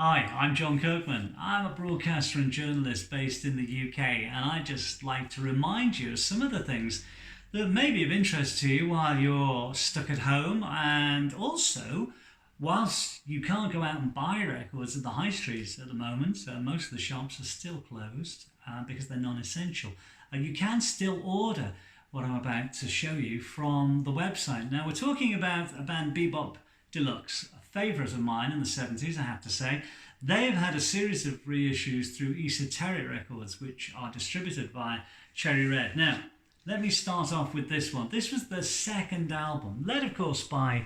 Hi, I'm Jon Kirkman. I'm a broadcaster and journalist based in the UK, and I just like to remind you of some of the things that may be of interest to you while you're stuck at home, and also whilst you can't go out and buy records at the high streets at the moment. Most of the shops are still closed because they're non-essential. You can still order what I'm about to show you from the website. Now, we're talking about a band, Be-Bop Deluxe, a favourite of mine in the 70s, I have to say. They have had a series of reissues through Esoteric Records, which are distributed by Cherry Red. Now, let me start off with this one. This was the second album, led of course by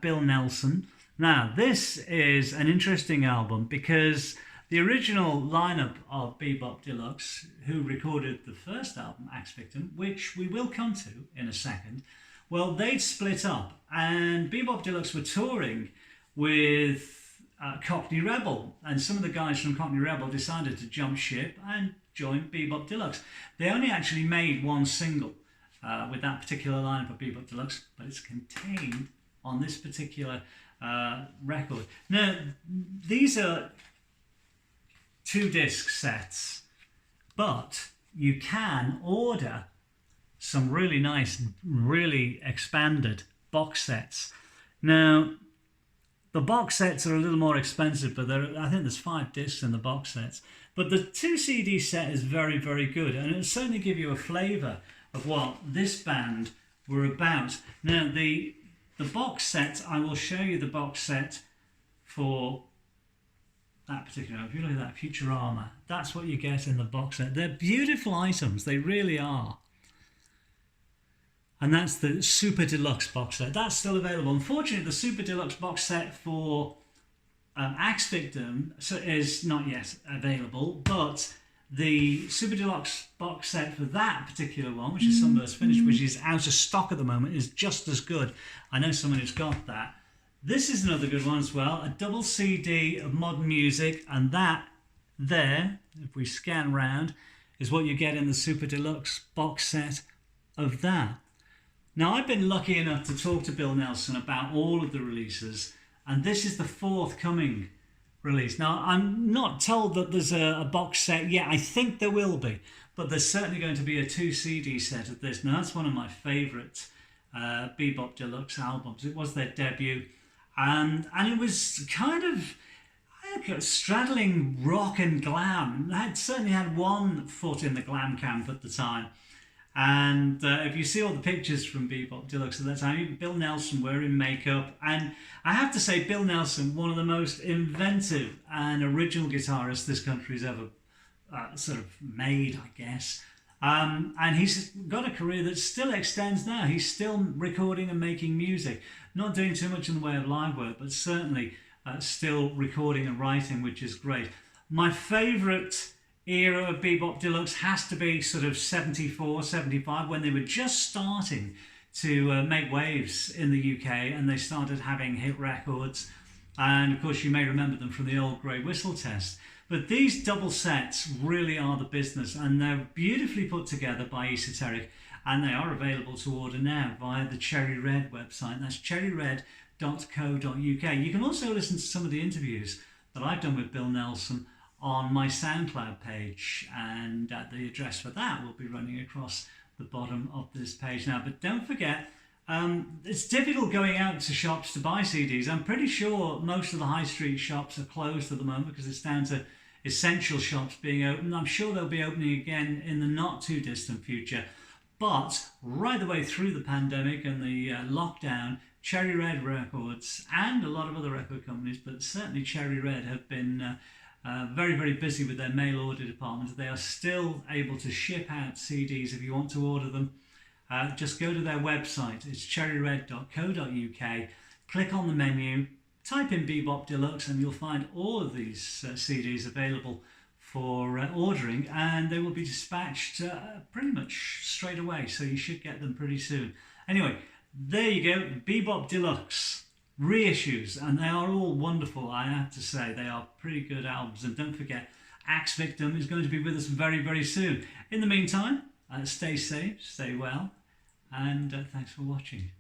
Bill Nelson. Now, this is an interesting album because the original lineup of Be-Bop Deluxe, who recorded the first album, Axe Victim, which we will come to in a second, well, they'd split up, and Be-Bop Deluxe were touring with Cockney Rebel, and some of the guys from Cockney Rebel decided to jump ship and join Be-Bop Deluxe. They only actually made one single with that particular lineup of Be-Bop Deluxe, but it's contained on this particular record. Now, these are 2-disc sets, but you can order some really nice, really expanded box sets. Now, the box sets are a little more expensive, but I think there's 5 discs in the box sets. But the 2 CD set is very, very good, and it'll certainly give you a flavour of what this band were about. Now, the box set, I will show you the box set for that particular. If you look at that, Futurama, that's what you get in the box set. They're beautiful items, they really are. And that's the Super Deluxe box set. That's still available. Unfortunately, the Super Deluxe box set for Axe Victim is not yet available, but the Super Deluxe box set for that particular one, which is Sunburst Finish, which is out of stock at the moment, is just as good. I know someone who's got that. This is another good one as well, a double CD of modern music, and that there, if we scan round, is what you get in the Super Deluxe box set of that. Now, I've been lucky enough to talk to Bill Nelson about all of the releases, and this is the forthcoming release. Now, I'm not told that there's a box set yet. I think there will be, but there's certainly going to be a 2 CD set of this. Now, that's one of my favourite Be-Bop Deluxe albums. It was their debut, and it was kind of straddling rock and glam. It certainly had one foot in the glam camp at the time. And if you see all the pictures from Be-Bop Deluxe at that time, Bill Nelson wearing makeup. And I have to say, Bill Nelson, one of the most inventive and original guitarists this country's ever sort of made, I guess. And he's got a career that still extends now. He's still recording and making music. Not doing too much in the way of live work, but certainly still recording and writing, which is great. My favourite era of Be-Bop Deluxe has to be sort of 74, 75, when they were just starting to make waves in the UK, and they started having hit records. And of course, you may remember them from the old Grey Whistle test. But these double sets really are the business, and they're beautifully put together by Esoteric, and they are available to order now via the Cherry Red website. That's cherryred.co.uk. You can also listen to some of the interviews that I've done with Bill Nelson on my SoundCloud page, and the address for that will be running across the bottom of this page now. But don't forget, it's difficult going out to shops to buy CDs. I'm pretty sure most of the high street shops are closed at the moment because it's down to essential shops being open. I'm sure they'll be opening again in the not too distant future. But right the way through the pandemic and the lockdown, Cherry Red Records and a lot of other record companies, but certainly Cherry Red, have been very, very busy with their mail order department. They are still able to ship out CDs if you want to order them. Just go to their website. It's cherryred.co.uk. Click on the menu, type in Be-Bop Deluxe, and you'll find all of these CDs available for ordering, and they will be dispatched pretty much straight away, so you should get them pretty soon. Anyway, there you go, Be-Bop Deluxe reissues, and they are all wonderful, I have to say. They are pretty good albums. And don't forget, Axe Victim is going to be with us very, very soon. In the meantime, stay safe, stay well, and thanks for watching.